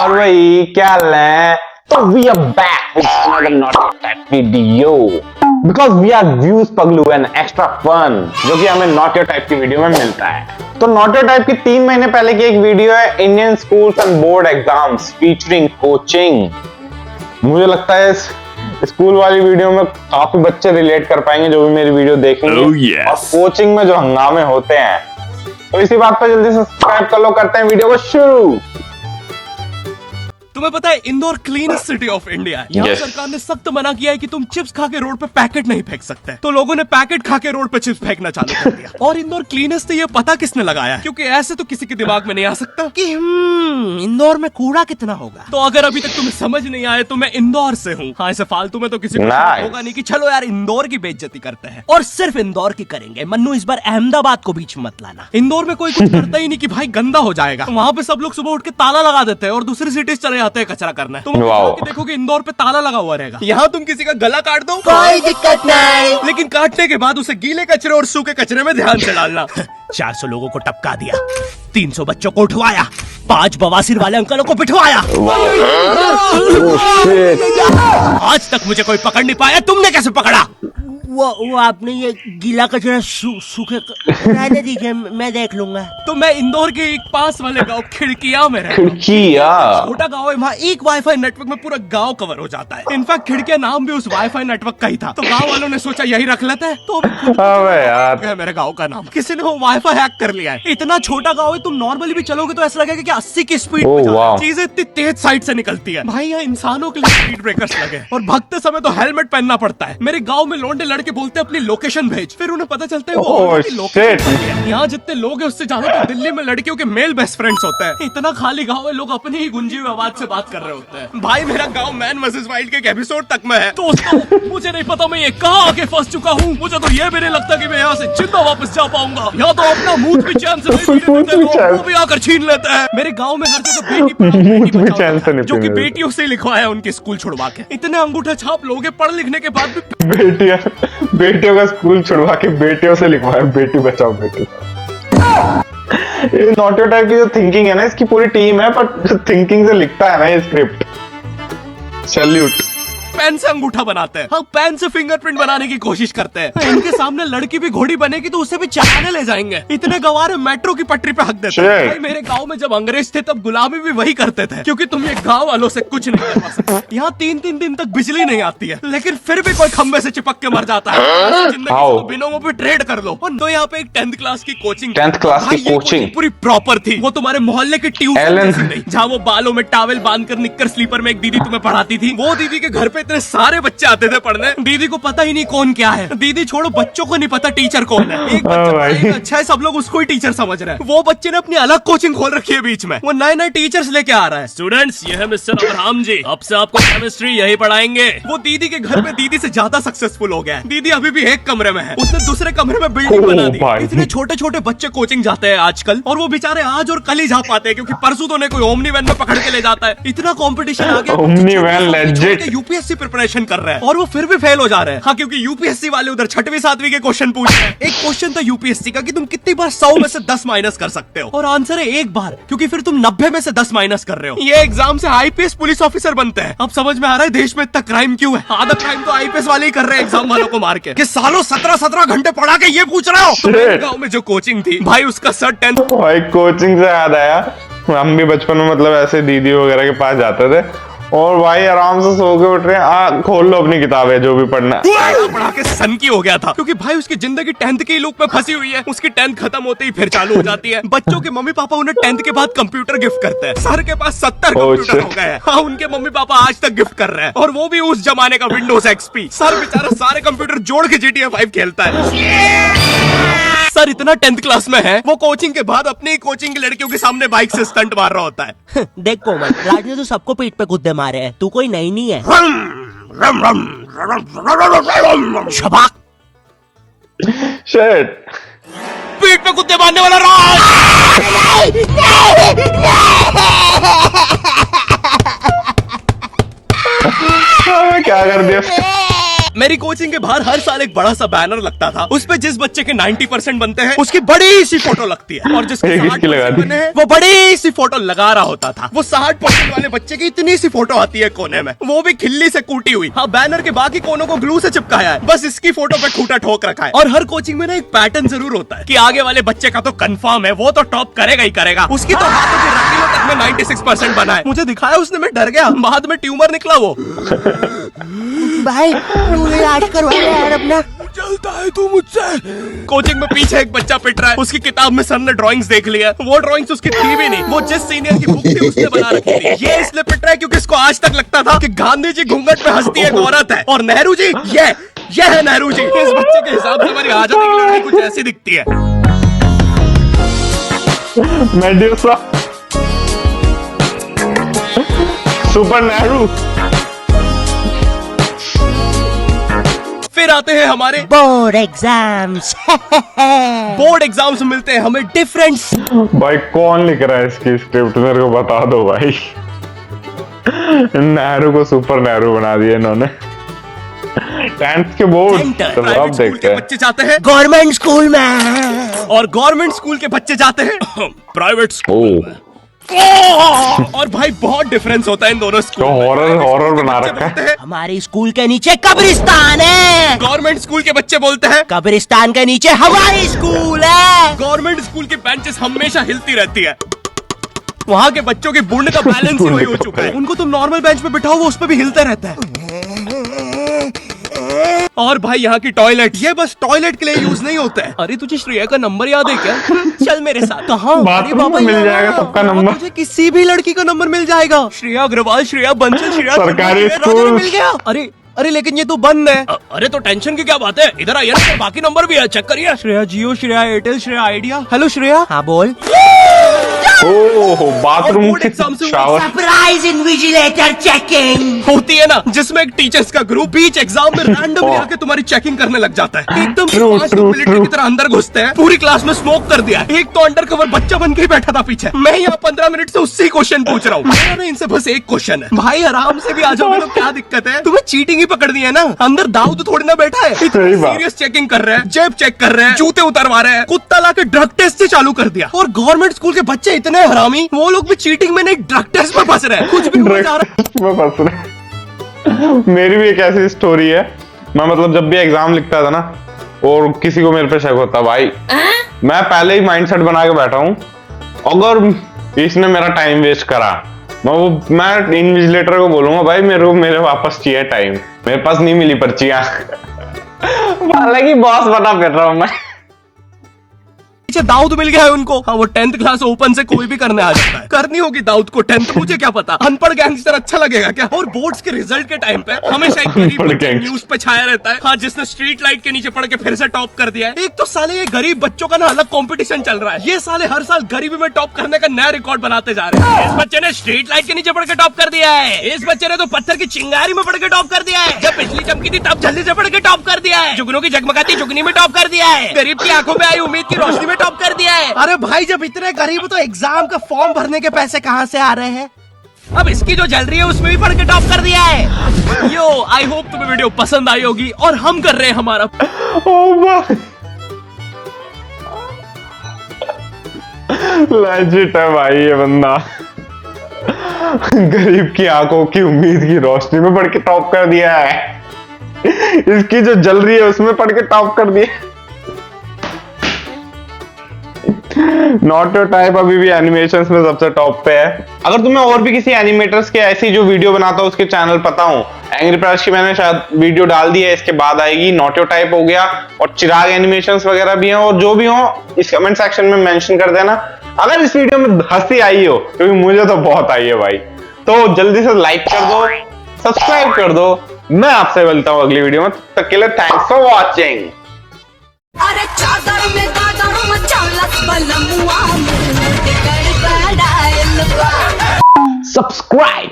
और भाई क्या है, तो we are back with another not your type video because we are views पगलू एंड एक्स्ट्रा फन जो कि हमें नॉट योर टाइप की वीडियो में मिलता है। तो नॉट योर टाइप की 3 महीने पहले की एक वीडियो है Indian schools and board exams featuring coaching. मुझे लगता है इस स्कूल वाली वीडियो में काफी बच्चे रिलेट कर पाएंगे जो भी मेरी वीडियो देखेंगे। और कोचिंग में जो हंगामे होते हैं, तो इसी बात पर जल्दी सब्सक्राइब कर लो, करते हैं वीडियो को शुरू। तुम्हें पता है Indore cleanest city of India है। यहाँ सरकार ने सख्त मना किया है कि तुम चिप्स खा के रोड पे पैकेट नहीं फेंक सकते। तो लोगों ने पैकेट खा के रोड पे चिप्स फेंकना चालू कर दिया। और इंदौर क्लीनेस्ट ये पता किसने लगाया है? क्योंकि ऐसे तो किसी के दिमाग में नहीं आ सकता कि इंदौर में कूड़ा कितना होगा। तो अगर अभी तक तुम्हें समझ नहीं आया तो मैं इंदौर से हूँ। हाँ, ऐसे फालतू में तो किसी को होगा नहीं कि चलो यार इंदौर की बेइज्जती करते हैं और सिर्फ इंदौर की करेंगे। मन्नू इस बार अहमदाबाद को बीच में मत लाना। इंदौर में कोई कुछ करता ही नहीं कि भाई गंदा हो जाएगा। वहाँ पे सब लोग सुबह उठ के ताला लगा देते हैं और दूसरी सिटीज चले जाते हैं कचरा करना। तुम देखोगे इंदौर पे ताला लगा हुआ रहेगा। यहाँ तुम किसी का गला काट दो कोई दिक्कत नहीं, लेकिन काटने के बाद उसे गीले कचरे और सूखे कचरे में ध्यान से डालना। 400 लोगों को टपका दिया, 300 बच्चों को उठवाया, 5 बवासीर वाले अंकलों को बिठवाया। आज तक मुझे कोई पकड़ नहीं पाया, तुमने कैसे पकड़ा? वो आपने ये गीला कचरा सूखे रहने दीजिए, मैं देख लूंगा। तो मैं इंदौर के एक पास वाले गांव खिड़किया में रहता हूं। छोटा गांव है, वहाँ एक वाईफाई नेटवर्क में पूरा गांव कवर हो जाता है। इनफैक्ट खिड़किया नाम भी उस वाईफाई नेटवर्क का ही था। तो गांव वालों ने सोचा यही रख लेते हैं। तो यार मेरे गांव का नाम किसी ने वो वाईफाई हैक कर लिया है। इतना छोटा गाँव है, तुम नॉर्मली भी चलोगे तो ऐसा लगेगा कि 80 की स्पीड में चीजें इतनी तेज साइड से निकलती है। भाई यहाँ इंसानों के लिए स्पीड ब्रेकर्स लगे और भागते समय तो हेलमेट पहनना पड़ता है। मेरे गाँव में लौंडे लड़के बोलते अपनी लोकेशन भेज, फिर उन्हें पता चलता है वो लोकेशन। यहाँ जितने लोग हैं उससे ज्यादा तो दिल्ली में लड़कियों के मेल बेस्ट फ्रेंड्स होते हैं। इतना खाली गांव है, लोग अपनी ही गुंजी हुई आवाज से बात कर रहे होते हैं। भाई मेरा गांव मैन वर्सेस वाइल्ड के एक एपिसोड तक में है। दोस्तों मुझे नहीं पता मैं ये कहाँ आके फंस चुका हूँ। मुझे तो ये भी नहीं लगता कि मैं यहाँ से जिंदा वापस जा पाऊंगा। यहाँ तो अपना मुंह भी चैन से वो भी आकर छीन लेते हैं। मेरे गाँव में हर जगह बेटी बचाओ जो कि बेटियों से लिखवाया उनके स्कूल छुड़वा के। इतने अंगूठे छाप लोग पढ़ लिखने के बाद भी बेटियों का स्कूल छुड़वा के बेटियों से लिखवाया बेटी बचाओ बेटी। ये नॉट योर टाइप की जो थिंकिंग है ना, इसकी पूरी टीम है, पर थिंकिंग से लिखता है ना ये स्क्रिप्ट। सैल्यूट। पेन से अंगूठा बनाते हैं, हाँ पेन से फिंगरप्रिंट बनाने की कोशिश करते हैं। इनके सामने लड़की भी घोड़ी बनेगी तो उसे भी चलाने ले जाएंगे। इतने गवार मेट्रो की पटरी पे हक देते हैं। भाई मेरे गांव में जब अंग्रेज थे तब गुलामी भी वही करते थे, क्योंकि तुम ये गांव वालों से कुछ नहीं करवा सकते। यहाँ 3-3 दिन तक बिजली नहीं आती है, लेकिन फिर भी कोई खंबे से चिपक के मर जाता है। बिनों में भी ट्रेड कर लो। तो यहाँ पे एक 10th क्लास की कोचिंग, 10th क्लास की कोचिंग पूरी प्रॉपर थी। वो तुम्हारे मोहल्ले की ट्यूशन जहाँ वो बालों में टावल बांधकर निक्कर स्लीपर में एक दीदी तुम्हें पढ़ाती थी। वो दीदी के घर पे इतने सारे बच्चे आते थे पढ़ने, दीदी को पता ही नहीं कौन क्या है। दीदी छोड़ो, बच्चों को नहीं पता टीचर कौन है। एक बच्चा अच्छा है, सब लोग उसको ही टीचर समझ रहे हैं। वो बच्चे ने अपनी अलग कोचिंग खोल रखी है बीच में। वो नए टीचर्स लेके आ रहा है। स्टूडेंट्स, ये है मिस्टर अब्राहम जी, अब से आपको केमिस्ट्री यही पढ़ाएंगे। वो दीदी के घर पे दीदी से ज्यादा सक्सेसफुल हो गया है। दीदी अभी भी एक कमरे में है, उसने दूसरे कमरे में बिल्डिंग बना दी। इतने छोटे छोटे बच्चे कोचिंग जाते हैं आजकल, और वो बेचारे आज और कल ही जा पाते हैं क्योंकि परसों तो ने कोई ओमनी वैन में पकड़ के ले जाता है। इतना कॉम्पिटिशन आ गया, यूपीएससी प्रिपरेशन कर रहे हैं और वो फिर भी फेल हो जा रहे हैं। हाँ, क्योंकि यूपीएससी वाले उधर 6वीं 7वीं के क्वेश्चन पूछ रहे हैं। एक क्वेश्चन था यूपीएससी का कि तुम कितनी बार 100 में से 10 माइनस कर सकते हो, और आंसर है 1 बार, क्योंकि फिर तुम 90 में से 10 माइनस कर रहे हो। ये एग्जाम से आईपीएस पुलिस ऑफिसर बनते हैं। अब समझ में आ रहा है देश में इतना क्राइम क्यों है। आधा क्राइम तो आईपीएस वाले ही कर रहे हैं एग्जाम वालों को मार के। कि सालों 17-17 घंटे पढ़ा के ये पूछ रहे हो। तो मेरे गाँव में जो कोचिंग थी भाई, उसका सर 10th। भाई कोचिंग से याद आया, हम भी बचपन में मतलब ऐसे दीदी वगैरह के पास जाते थे और भाई आराम से सो के उठ रहे हैं, खोल लो अपनी किताबें जो भी पढ़ना। पढ़ा के सन की हो गया था, क्योंकि भाई उसकी जिंदगी 10th के लूप में फंसी हुई है। उसकी 10th खत्म होते ही फिर चालू हो जाती है। बच्चों के मम्मी पापा उन्हें 10th के बाद कंप्यूटर गिफ्ट करते हैं। सर के पास 70 कंप्यूटर हो गए हैं। हाँ, उनके मम्मी पापा आज तक गिफ्ट कर रहे हैं, और वो भी उस जमाने का विंडोज एक्सपी। सर बेचारा सारे कंप्यूटर जोड़ के GTA 5 खेलता है। सर इतना 10th क्लास में है, वो कोचिंग के बाद अपनी कोचिंग की लड़कियों के सामने बाइक से स्टंट मार रहा होता है। देख कोमल, राज ने तो सबको पीठ पे कुत्ते मारे हैं, तू कोई नई नहीं है। शबाक। शिट, पीठ पे कुत्ते मारने वाला राज। क्या कर दिया? मेरी कोचिंग के बाहर हर साल एक बड़ा सा बैनर लगता था, उस पे जिस बच्चे के 90% बनते हैं उसकी बड़ी सी फोटो लगती है, और जिसके 60% बने हैं वो बड़ी सी फोटो लगा रहा होता था। वो 60% वाले बच्चे की इतनी सी फोटो आती है कोने में, वो भी खिल्ली से कूटी हुई। हाँ, बैनर के बाकी कोनों को ग्लू से चिपकाया है, बस इसकी फोटो पे खूंटा ठोक रखा है। और हर कोचिंग में ना एक पैटर्न जरूर होता है कि आगे वाले बच्चे का तो कंफर्म है, वो तो टॉप करेगा ही करेगा, उसकी तो हाथों की रकीलों तक में 96% बना है। मुझे दिखाया उसने, मैं डर गया, बाद में ट्यूमर निकला वो। भाई तू इलाज करवा ले यार अपना। चलता है तू मुझसे। कोचिंग में पीछे एक बच्चा पिट रहा है, उसकी किताब में सर ने ड्राइंग्स देख लिया, वो ड्राइंग्स उसकी थी भी नहीं, वो जिस सीनियर की बुक थी उसने बना रखी थी। ये इसलिए पिट रहा है क्योंकि इसको आज तक लगता था कि गांधी जी घूंघट में हंसती एक औरत है, और नेहरू जी ये है नेहरू जी। इस बच्चे के हिसाब से हमारी आजादी की लड़ाई कुछ ऐसी दिखती है। Medusa, super Nehru. फिर आते हैं हमारे बोर्ड एग्जाम्स। बोर्ड एग्जाम्स में मिलते हैं हमें डिफरेंट। भाई कौन लिख रहा है इसकी स्क्रिप्ट, मेरे को बता दो भाई। नेहरू को सुपर नेहरू बना दिया इन्होंने। 10th के बोर्ड तो अब देखते हैं। बच्चे जाते हैं गवर्नमेंट स्कूल में, और गवर्नमेंट स्कूल के बच्चे जाते हैं प्राइवेट स्कूल में। और भाई बहुत डिफरेंस होता है इन दोनों स्कूल। तो हॉरर बना रखा है। हमारे स्कूल के नीचे कब्रिस्तान है। गवर्नमेंट स्कूल के बच्चे बोलते हैं कब्रिस्तान के नीचे हमारी स्कूल है। गवर्नमेंट स्कूल की बेंचेस हमेशा हिलती रहती है, वहाँ के बच्चों की बुंड का बैलेंस ही वही हो चुका है। उनको तुम नॉर्मल बेंच पे बिठाओ, वो उस पे भी हिलता रहता है। और भाई यहाँ की टॉयलेट, ये बस टॉयलेट के लिए यूज नहीं होता है। अरे तुझे श्रेया का नंबर याद है क्या? चल मेरे साथ। कहाँ? अरे बाबा मिल जाएगा सबका नंबर। तुझे किसी भी लड़की का नंबर मिल जाएगा। श्रेया अग्रवाल, श्रेया बंसल, श्रेया सरकारी स्कूल मिल गया। अरे लेकिन ये तो बंद है। अरे तो टेंशन की क्या बात है, इधर आइए ना, बाकी नंबर भी है, चेक करिए। श्रेया जियो, श्रेया एयरटेल, श्रेया आइडिया। हेलो श्रेया। हाँ बोल। ओह बाथरूम की शावर। सरप्राइज इन्विजिलेटर चेकिंग होती है ना, जिसमें एक टीचर्स का ग्रुप बीच एग्जाम में रैंडमली आके तुम्हारी चेकिंग करने लग जाता है। एकदम 5 मिलिट्री की तरह अंदर घुसते हैं, पूरी क्लास में स्मोक कर दिया। एक तो अंडर कवर बच्चा बन के ही बैठा था पीछे। मैं यहाँ 15 मिनट से उससे क्वेश्चन पूछ रहा हूँ। मेरा इनसे बस एक क्वेश्चन है, भाई आराम से भी आ जाओ, मतलब क्या दिक्कत है? तुम्हें चीटिंग ही पकड़ दी है ना, अंदर दाऊद थोड़ी ना बैठा है। सीरियस चेकिंग कर रहे हैं, जेब चेक कर रहे हैं, जूते उतरवा रहे हैं, कुत्ता लाके ड्रग टेस्ट से चालू कर दिया। और गवर्नमेंट स्कूल के बच्चे इतने हरामी, वो लोग भी चीटिंग में नहीं ड्रग टेस्ट में फंस रहे हैं। कुछ भी हो जा रहा है। मेरी भी एक ऐसी स्टोरी है। मैं मतलब जब भी एग्जाम लिखता था ना, और किसी को मेरे पे शक होता, भाई मैं पहले ही माइंडसेट बना के बैठा हूँ, अगर इसने मेरा टाइम वेस्ट करा, मैं इन्विजिलेटर को बोलूंगा भाई मेरे वापस चाहिए टाइम, मेरे पास नहीं मिली पर्चियां। हालांकि बॉस बना फिर रहा हूं मैं। दाऊद मिल गया है उनको। हाँ, वो 10th क्लास ओपन से कोई भी करने आ जाता है। करनी होगी दाऊद को 10th, मुझे क्या पता, अनपढ़ गैंगस्टर अच्छा लगेगा क्या? और बोर्ड्स के रिजल्ट के टाइम पे हमेशा एक गरीब बच्चा न्यूज पे छाया रहता है, हाँ, जिसने स्ट्रीट लाइट के नीचे पढ़ के फिर से टॉप कर दिया है। एक तो साले ये गरीब बच्चों का ना अलग कंपटीशन चल रहा है, ये साले हर साल गरीबी में टॉप करने का नया रिकॉर्ड बनाते जा रहे हैं। इस बच्चे ने स्ट्रीट लाइट के नीचे पढ़ के टॉप कर दिया है, इस बच्चे ने तो पत्थर की चिंगारी में पढ़ के टॉप कर दिया है, जब बिजली चमकी थी तब जल्दी से पढ़ के टॉप कर दिया है, जुगनों की जगमगाती जुगनी में टॉप कर दिया है, गरीब की आंखों में आई उम्मीद की रोशनी में टॉप कर दिया है। अरे भाई जब इतने गरीब हो तो एग्जाम का फॉर्म भरने के पैसे कहाँ से आ रहे हैं? अब इसकी जो जल रही है उसमें भी पढ़ के टॉप कर दिया है। यो, आई होप तुम्हें वीडियो पसंद आई होगी, और हम कर रहे हैं हमारा लेजिट है भाई ये बंदा। गरीब की आंखों की उम्मीद की रोशनी में पढ़ के टॉप कर दिया है, इसकी जो जल रही है उसमें पढ़ के टॉप कर दिया। नॉट योर टाइप अभी भी एनिमेशंस में सबसे टॉप पे है। अगर तुम्हें और भी किसी एनिमेटर्स के ऐसी जो वीडियो बनाता हो उसके चैनल पता हो, एंग्री प्रैश की मैंने शायद वीडियो डाल दी है, इसके बाद आएगी। नॉट योर टाइप हो गया, और चिराग एनिमेशंस वगैरह भी हैं, और जो भी हो इस कमेंट सेक्शन में मेंशन कर देना अगर इस वीडियो में हंसी आई हो, क्योंकि मुझे तो बहुत आई है भाई। तो जल्दी से लाइक कर दो, सब्सक्राइब कर दो। मैं आपसे मिलता हूँ अगली वीडियो में, तब तक के लिए थैंक्स फॉर वॉचिंग। अरे चादर में दादर मचालत बलमुआ मुंह ते कर बड़ायल बा। सब्सक्राइब